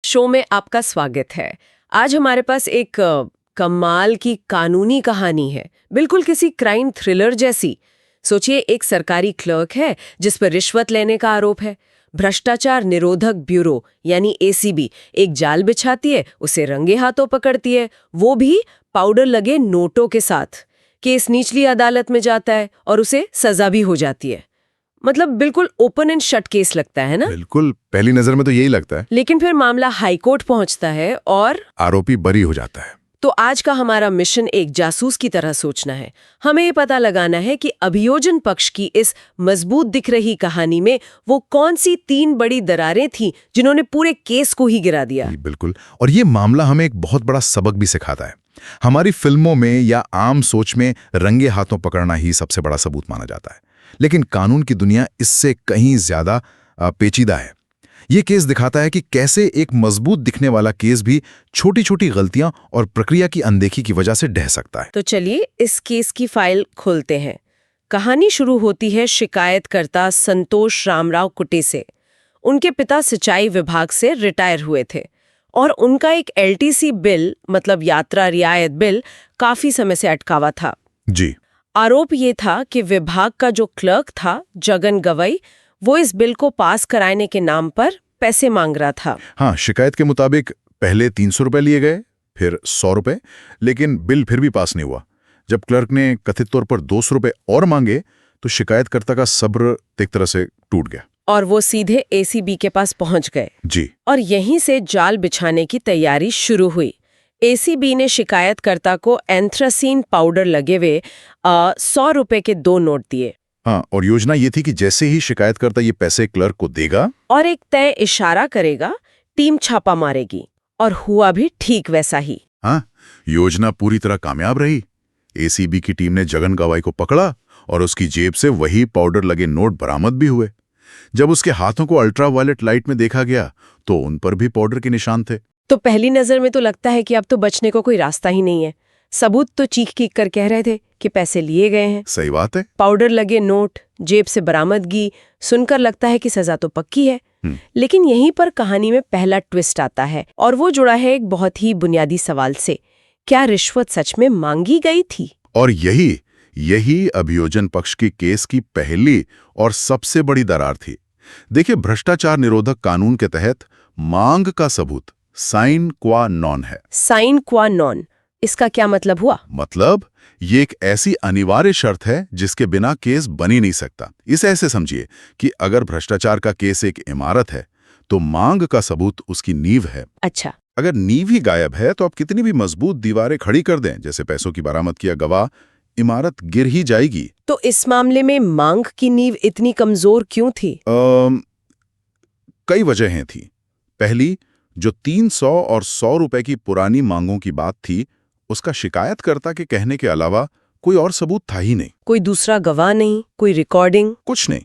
Show में आपका स्वागत है। आज हमारे पास एक कमाल की कानूनी कहानी है, बिल्कुल किसी क्राइम थ्रिलर जैसी। सोचिए, एक सरकारी क्लर्क है जिस पर रिश्वत लेने का आरोप है। भ्रष्टाचार निरोधक ब्यूरो यानी एसीबी एक जाल बिछाती है, उसे रंगे हाथों पकड़ती है, वो भी पाउडर लगे नोटों के साथ। केस निचली अदालत में जाता है और उसे सजा भी हो जाती है। मतलब बिल्कुल ओपन एंड शट केस लगता है ना? बिल्कुल, पहली नजर में तो यही लगता है। लेकिन फिर मामला हाईकोर्ट पहुंचता है और आरोपी बरी हो जाता है। तो आज का हमारा मिशन एक जासूस की तरह सोचना है। हमें ये पता लगाना है कि अभियोजन पक्ष की इस मजबूत दिख रही कहानी में वो कौन सी 3 बड़ी दरारें थीं जिन्होंने पूरे केस को ही गिरा दिया। बिल्कुल, और ये मामला हमें एक बहुत बड़ा सबक भी सिखाता है। हमारी फिल्मों में या आम सोच में रंगे हाथों पकड़ना ही सबसे बड़ा सबूत माना जाता है, लेकिन कानून की दुनिया इससे कहीं ज्यादा पेचीदा है। ये केस दिखाता है कि कैसे एक मजबूत दिखने वाला केस भी छोटी छोटी गलतियां और प्रक्रिया की अनदेखी की वजह से ढह सकता है। तो चलिए इस केस की फाइल खोलते हैं। कहानी शुरू होती है शिकायतकर्ता संतोष रामराव कुटे से। उनके पिता सिंचाई विभाग से रिटायर हुए थे और उनका एक एलटीसी बिल, मतलब यात्रा रियायत बिल, काफी समय से अटका हुआ था। जी। आरोप ये था कि विभाग का जो क्लर्क था जगन गवई, वो इस बिल को पास कराने के नाम पर पैसे मांग रहा था। हाँ, शिकायत के मुताबिक पहले 300 रुपए लिए गए, फिर 100 रुपए, लेकिन बिल फिर भी पास नहीं हुआ। जब क्लर्क ने कथित तौर पर 200 रुपए और मांगे तो शिकायतकर्ता का सब्र एक तरह से टूट गया और वो सीधे एसीबी के पास पहुंच गए। जी। और यहीं से जाल बिछाने की तैयारी शुरू हुई। एसीबी ने शिकायतकर्ता को एंथ्रासीन पाउडर लगे हुए 100 रुपए के 2 नोट दिए। हाँ, और योजना ये थी कि जैसे ही शिकायतकर्ता ये पैसे क्लर्क को देगा और एक तय इशारा करेगा, टीम छापा मारेगी। और हुआ भी ठीक वैसा ही। हाँ, योजना पूरी तरह कामयाब रही। एसीबी की टीम ने जगन गवाई को पकड़ा और उसकी जेब से वही पाउडर लगे नोट बरामद भी हुए। जब उसके हाथों को अल्ट्रावायलेट लाइट में देखा गया तो उन पर भी पाउडर के निशान थे। तो पहली नजर में तो लगता है कि अब तो बचने को कोई रास्ता ही नहीं है। सबूत तो चीख चीख कर कह रहे थे कि पैसे लिए गए हैं। सही बात है। पाउडर लगे नोट, जेब से बरामदगी, सुनकर लगता है कि सजा तो पक्की है। लेकिन यहीं पर कहानी में पहला ट्विस्ट आता है और वो जुड़ा है एक बहुत ही बुनियादी सवाल से। क्या रिश्वत सच में मांगी गई थी? और यही अभियोजन पक्ष की केस की पहली और सबसे बड़ी दरार थी। देखिए, भ्रष्टाचार निरोधक कानून के तहत मांग का सबूत साइन क्वा नॉन है। साइन क्वा नॉन, इसका क्या मतलब हुआ? मतलब ये एक ऐसी अनिवार्य शर्त है जिसके बिना केस बन ही नहीं सकता। इसे ऐसे समझिए कि अगर भ्रष्टाचार का केस एक इमारत है तो मांग का सबूत उसकी नींव है। अच्छा। अगर नींव ही गायब है तो आप कितनी भी मजबूत दीवारें खड़ी कर दें, जैसे पैसों की बरामद किया गवाह, इमारत गिर ही जाएगी। तो इस मामले में मांग की नींव इतनी कमजोर क्यों थी? कई वजहें थी। पहली, जो 300 और 100 रुपए की पुरानी मांगों की बात थी, उसका शिकायतकर्ता के कहने के अलावा कोई और सबूत था ही नहीं। कोई दूसरा गवाह नहीं, कोई रिकॉर्डिंग, कुछ नहीं।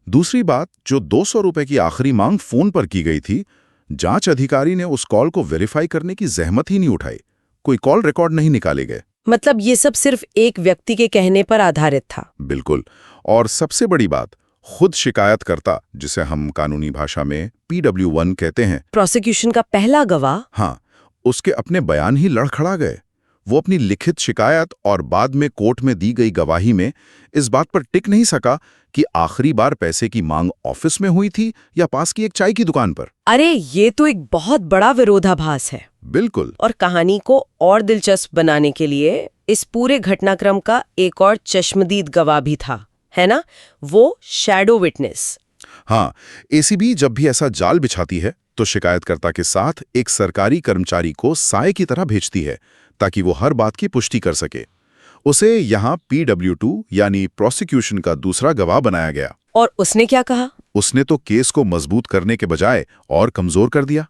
दूसरी बात, जो 200 रुपए की आखिरी मांग फोन पर की गई थी, जांच अधिकारी ने उस कॉल को वेरीफाई करने की जहमत ही नहीं उठाई। कोई कॉल रिकॉर्ड नहीं निकाले गए। मतलब ये सब सिर्फ एक व्यक्ति के कहने पर आधारित था। बिल्कुल। और सबसे बड़ी बात, खुद शिकायतकर्ता, जिसे हम कानूनी भाषा में PW1 कहते हैं, प्रोसिक्यूशन का पहला गवाह, हाँ, उसके अपने बयान ही लड़खड़ा गए। वो अपनी लिखित शिकायत और बाद में कोर्ट में दी गई गवाही में इस बात पर टिक नहीं सका कि आखिरी बार पैसे की मांग ऑफिस में हुई थी या पास की एक चाय की दुकान पर। अरे ये तो एक बहुत बड़ा विरोधाभास है। बिल्कुल। और कहानी को और दिलचस्प बनाने के लिए इस पूरे घटनाक्रम का एक और चश्मदीद गवाह भी था, है ना? वो शैडो विटनेस। हाँ, एसीबी जब भी ऐसा जाल बिछाती है तो शिकायतकर्ता के साथ एक सरकारी कर्मचारी को साए की तरह भेजती है ताकि वो हर बात की पुष्टि कर सके। उसे यहाँ PW2 यानी प्रोसिक्यूशन का दूसरा गवाह बनाया गया। और उसने क्या कहा? उसने तो केस को मजबूत करने के बजाय और कमजोर कर दिया।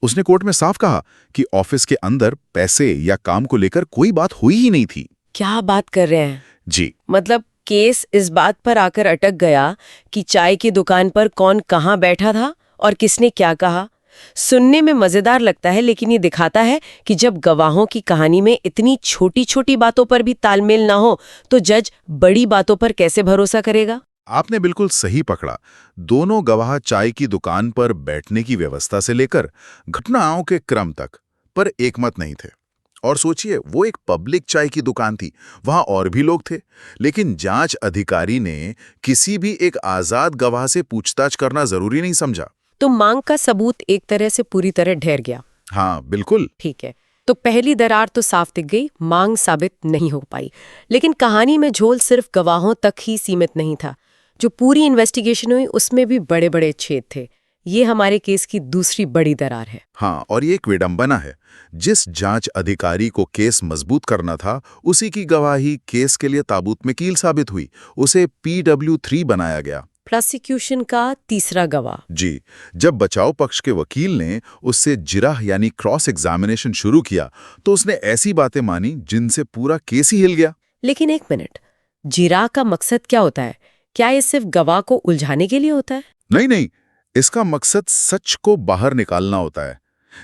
उसने कोर्ट में साफ कहा कि ऑफिस के अंदर पैसे या काम को लेकर कोई बात हुई ही नहीं थी। क्या बात कर रहे हैं जी। मतलब केस इस बात पर आकर अटक गया कि चाय की दुकान पर कौन कहाँ बैठा था और किसने क्या कहा। सुनने में मजेदार लगता है, लेकिन ये दिखाता है कि जब गवाहों की कहानी में इतनी छोटी छोटी बातों पर भी तालमेल ना हो तो जज बड़ी बातों पर कैसे भरोसा करेगा। आपने बिल्कुल सही पकड़ा। दोनों गवाह चाय की दुकान पर बैठने की व्यवस्था से लेकर घटनाओं के क्रम तक पर एकमत नहीं थे। और सोचिए, वो एक पब्लिक चाय की दुकान थी, वहां और भी लोग थे, लेकिन जांच अधिकारी ने किसी भी एक आजाद गवाह से पूछताछ करना जरूरी नहीं समझा। तो मांग का सबूत एक तरह से पूरी तरह ढह गया। हाँ, बिल्कुल। ठीक है, तो पहली दरार तो साफ दिख गई, मांग साबित नहीं हो पाई। लेकिन कहानी में झोल सिर्फ गवाहों तक ही सीमित नहीं था। जो पूरी इन्वेस्टिगेशन हुई उसमें भी बड़े बड़े छेद थे। ये हमारे केस की दूसरी बड़ी दरार है। हाँ, और ये एक विडंबना है। जिस जांच अधिकारी को केस मजबूत करना था, उसी की गवाही केस के लिए ताबूत में कील साबित हुई। उसे PW3 बनाया गया। प्रोसिक्यूशन का तीसरा गवाह। जी, जब बचाव पक्ष के वकील ने उससे जिरह यानी क्रॉस एग्जामिनेशन शुरू किया, तो उसने ऐसी बातें मानी जिनसे पूरा केस ही हिल गया। लेकिन एक मिनट, जिरा का मकसद क्या होता है? क्या ये सिर्फ गवाह को उलझाने के लिए होता है? नहीं नहीं, इसका मकसद सच को बाहर निकालना होता है।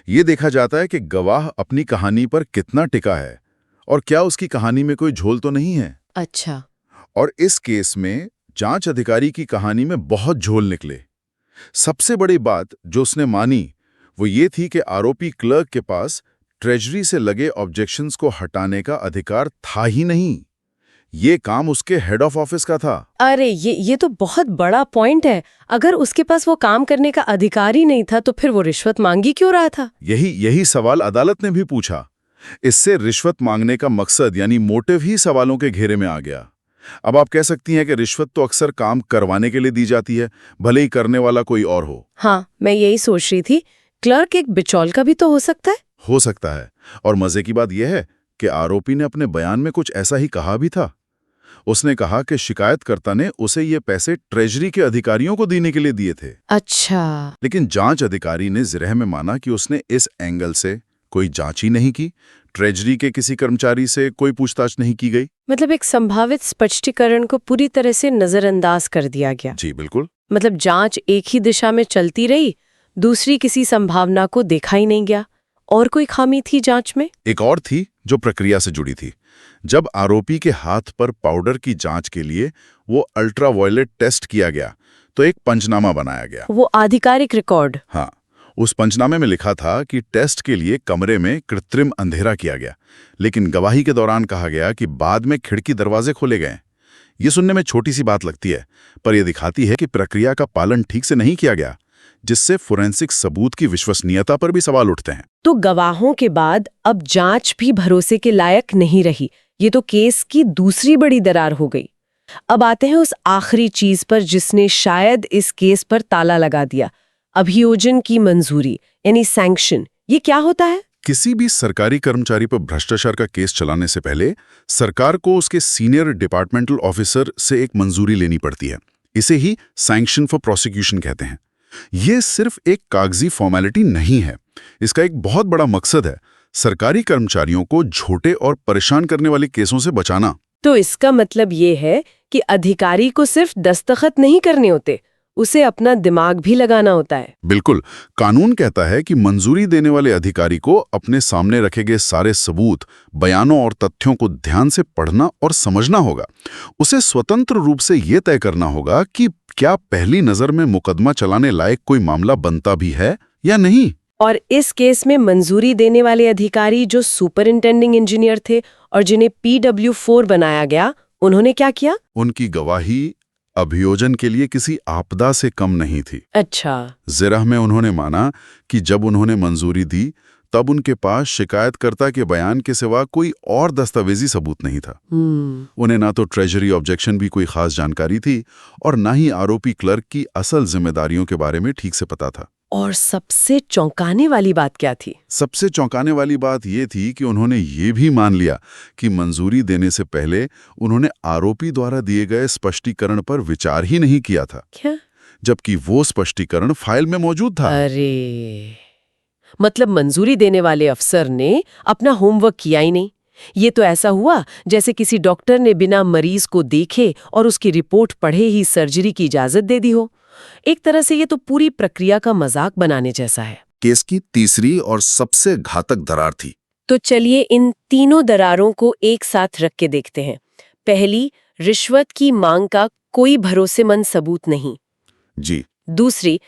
ये देखा जाता है कि गवाह अपनी कहानी पर कितना टिका है और क्या उसकी कहानी में कोई झोल तो नहीं है। अच्छा। और इस केस में जांच अधिकारी की कहानी में बहुत झोल निकले। सबसे बड़ी बात जो उसने मानी वो ये थी कि आरोपी क्लर्क के पास ट्रेजरी से लगे ऑब्जेक्शंस को हटाने का अधिकार था ही नहीं। ये काम उसके हेड ऑफ ऑफिस का था। अरे ये तो बहुत बड़ा पॉइंट है। अगर उसके पास वो काम करने का अधिकार ही नहीं था तो फिर वो रिश्वत मांगी क्यों रहा था? यही सवाल अदालत ने भी पूछा। इससे रिश्वत मांगने का मकसद यानी मोटिव ही सवालों के घेरे में आ गया। अब आप कह सकती हैं कि रिश्वत तो अक्सर काम करवाने के लिए दी जाती है, भले ही करने वाला कोई और हो। हाँ, मैं यही सोच रही थी, क्लर्क एक बिचौल का भी तो हो सकता है। हो सकता है। और मजे की बात यह है कि आरोपी ने अपने बयान में कुछ ऐसा ही कहा भी था। उसने कहा कि शिकायतकर्ता ने उसे ये पैसे ट्रेजरी के अधिकारियों को देने के लिए दिए थे। अच्छा। लेकिन जांच अधिकारी ने जिरह में माना कि उसने इस एंगल से कोई जांच ही नहीं की। ट्रेजरी के किसी कर्मचारी से कोई पूछताछ नहीं की गई। मतलब एक संभावित स्पष्टीकरण को पूरी तरह से नजरअंदाज कर दिया गया। जी बिल्कुल। मतलब जांच एक ही दिशा में चलती रही, दूसरी किसी संभावना को देखा ही नहीं गया। और कोई खामी थी जांच में? एक और थी जो प्रक्रिया से जुड़ी थी। जब आरोपी के हाथ पर पाउडर की जांच के लिए वो अल्ट्रावायलेट टेस्ट किया गया तो एक पंचनामा बनाया गया। वो आधिकारिक रिकॉर्ड? हाँ, उस पंचनामे में लिखा था कि टेस्ट के लिए कमरे में कृत्रिम अंधेरा किया गया, लेकिन गवाही के दौरान कहा गया कि बाद में खिड़की दरवाजे खोले गए। ये सुनने में छोटी सी बात लगती है, पर यह दिखाती है कि प्रक्रिया का पालन ठीक से नहीं किया गया, जिससे फोरेंसिक सबूत की विश्वसनीयता पर भी सवाल उठते हैं। तो गवाहों के बाद अब जांच भी भरोसे के लायक नहीं रही। ये तो केस की दूसरी बड़ी दरार हो गई। अब आते हैं उस आखिरी चीज पर जिसने शायद इस केस पर ताला लगा दिया, अभियोजन की मंजूरी यानी सैंक्शन। ये क्या होता है? किसी भी सरकारी कर्मचारी पर भ्रष्टाचार का केस चलाने से पहले सरकार को उसके सीनियर डिपार्टमेंटल ऑफिसर से एक मंजूरी लेनी पड़ती है। इसे ही सैंक्शन फॉर प्रोसिक्यूशन कहते हैं। ये सिर्फ एक कागजी फॉर्मेलिटी नहीं है, इसका एक बहुत बड़ा मकसद है सरकारी कर्मचारियों को झूठे और परेशान करने वाले केसों से बचाना। तो इसका मतलब ये है कि अधिकारी को सिर्फ दस्तखत नहीं करने होते, उसे अपना दिमाग भी लगाना होता है। बिल्कुल। कानून कहता है कि मंजूरी देने वाले अधिकारी को अपने सामने रखे गए सारे सबूत, बयानों और तथ्यों को ध्यान से पढ़ना और समझना होगा। उसे स्वतंत्र रूप से ये तय करना होगा कि क्या पहली नजर में मुकदमा चलाने लायक कोई मामला बनता भी है या नहीं। और इस केस में मंजूरी देने वाले अधिकारी जो सुपरिंटेंडिंग इंजीनियर थे और जिन्हें PW4 बनाया गया, उन्होंने क्या किया? उनकी गवाही अभियोजन के लिए किसी आपदा से कम नहीं थी। अच्छा। जिरह में उन्होंने माना कि जब उन्होंने मंजूरी दी तब उनके पास शिकायतकर्ता के बयान के सिवा कोई और दस्तावेजी सबूत नहीं था। उन्हें ना तो ट्रेजरी ऑब्जेक्शन भी कोई खास जानकारी थी और ना ही आरोपी क्लर्क की असल जिम्मेदारियों के बारे में ठीक से पता था। और सबसे चौंकाने वाली बात क्या थी? सबसे चौंकाने वाली बात ये थी कि उन्होंने ये भी मान लिया कि मंजूरी देने से पहले उन्होंने आरोपी द्वारा दिए गए स्पष्टीकरण पर विचार ही नहीं किया था। क्या? जबकि वो स्पष्टीकरण फाइल में मौजूद था। अरे, मतलब मंजूरी देने वाले अफसर ने अपना होमवर्क किया ही नहीं। ये तो ऐसा हुआ जैसे किसी डॉक्टर ने बिना मरीज को देखे और उसकी रिपोर्ट पढ़े ही सर्जरी की इजाजत दे दी हो। एक तरह से ये तो पूरी प्रक्रिया का मजाक बनाने जैसा है। केस की तीसरी और सबसे घातक दरार थी। तो चलिए इन तीनों दरारों को एक साथ रख के देखते हैं। पहली, रिश्वत की मांग का कोई भरोसेमंद सबूत नहीं। जी। दूसरी,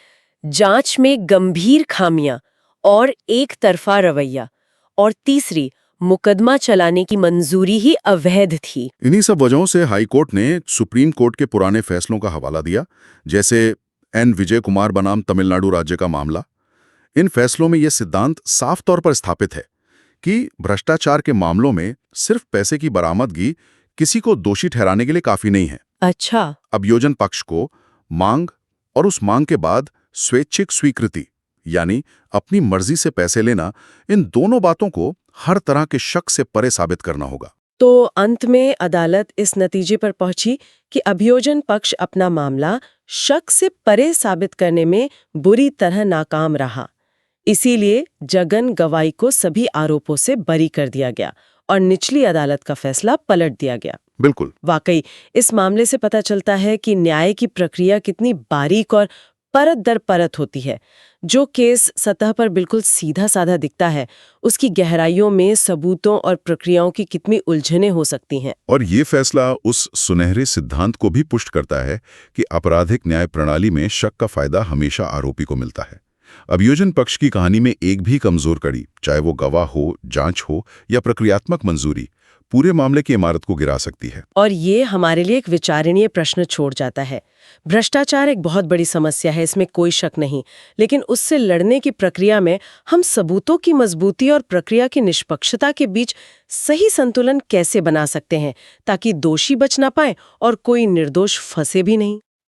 जांच में गंभीर खामियां और एक तरफा रवैया। और तीसरी, मुकदमा चलाने की मंजूरी ही अवैध थी। इन्हीं सब वजहों से हाई कोर्ट ने सुप्रीम कोर्ट के पुराने फैसलों का हवाला दिया, जैसे एन विजय कुमार बनाम तमिलनाडु राज्य का मामला। इन फैसलों में यह सिद्धांत साफ तौर पर स्थापित है कि भ्रष्टाचार के मामलों में सिर्फ पैसे की बरामदगी किसी को दोषी ठहराने के लिए काफी नहीं है। अच्छा। अभियोजन पक्ष को मांग और उस मांग के बाद स्वैच्छिक स्वीकृति यानी अपनी मर्जी से पैसे लेना, इन दोनों बातों को हर तरह के शक से परे साबित करना होगा। तो अंत में अदालत इस नतीजे पर पहुंची कि अभियोजन पक्ष अपना मामला शक से परे साबित करने में बुरी तरह नाकाम रहा। इसीलिए जगन गवाई को सभी आरोपों से बरी कर दिया गया और निचली अदालत का फैसला पलट दिया गया। बिल्कुल। वाकई इस मामले से पता चलता है कि न्याय की प्रक्रिया कितनी बारीक और परत दर परत होती है। जो केस सतह पर बिल्कुल सीधा साधा दिखता है, उसकी गहराइयों में सबूतों और प्रक्रियाओं की कितनी उलझनें हो सकती हैं। और ये फैसला उस सुनहरे सिद्धांत को भी पुष्ट करता है कि आपराधिक न्याय प्रणाली में शक का फायदा हमेशा आरोपी को मिलता है। अभियोजन पक्ष की कहानी में एक भी कमजोर कड़ी, चाहे वो गवाह हो, जांच हो या प्रक्रियात्मक मंजूरी, पूरे मामले की इमारत को गिरा सकती है। और ये हमारे लिए एक विचारणीय प्रश्न छोड़ जाता है। भ्रष्टाचार एक बहुत बड़ी समस्या है, इसमें कोई शक नहीं, लेकिन उससे लड़ने की प्रक्रिया में हम सबूतों की मजबूती और प्रक्रिया की निष्पक्षता के बीच सही संतुलन कैसे बना सकते हैं ताकि दोषी बच ना पाए और कोई निर्दोष फंसे भी नहीं।